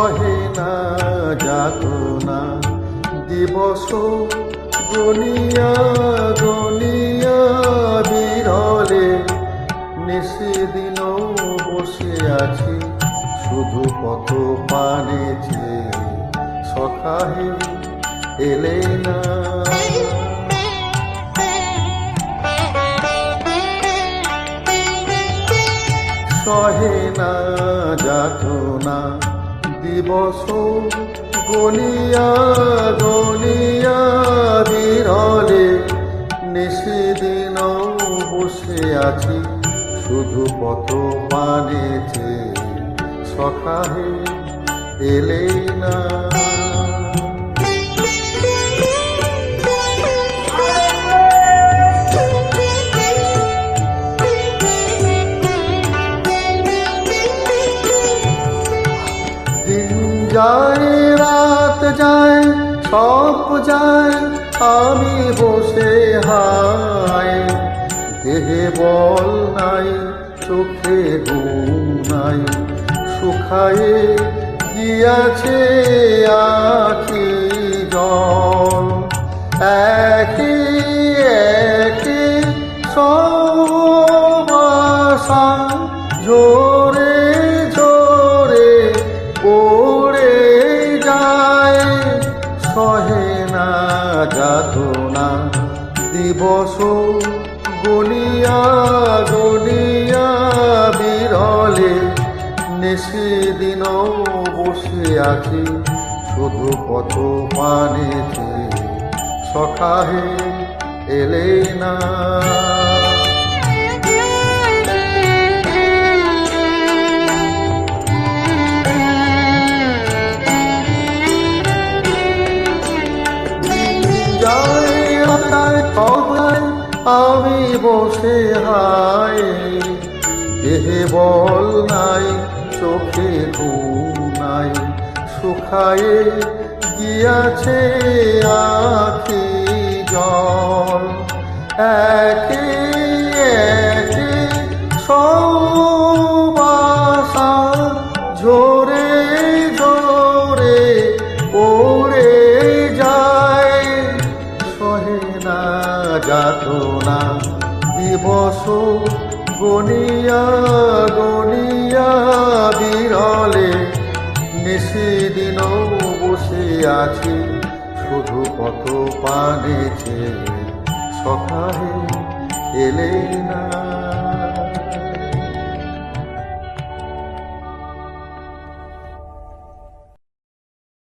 সহে না যাতনা দিবস গনিয়া গনিয়া বিরলে নিশিদিন বসে আছি শুধু পথ পানে চেয়ে সখাহে এলে না। সহে না যাতনা দিবস গনিয়া গনিয়া বিরলে নিশিদিন বসে আছি শুধু পথ পানে চেয়ে সখাহে এলে না। যায় রাত যায় সব যায় আমি বসে হায় দেহে বল নাই চোখে ঘুম নাই শুকায়ে গিয়াছে আখি জল একে একে সব আশা ঝরে ঝরে পড়ে যায়। সহে না যাতনা দিবস গনিয়া গনিয়া বিরলে নিশিদিন বসে আছি শুধু পথ পানে চেয়ে সখাহে এলে না। আমি বসে হায় দেহে বল নাই চোখে ঘুম নাই শুকায়ে গিয়াছে আখি জল একে একে সব আশা ঝরে ঝরে পড়ে যায়। সহে না যাতনা দিবস গনিয়া গনিয়া বিরলে নিশিদিন বসে আছি শুধু পথ পানে চেয়ে সখাহে এলে না।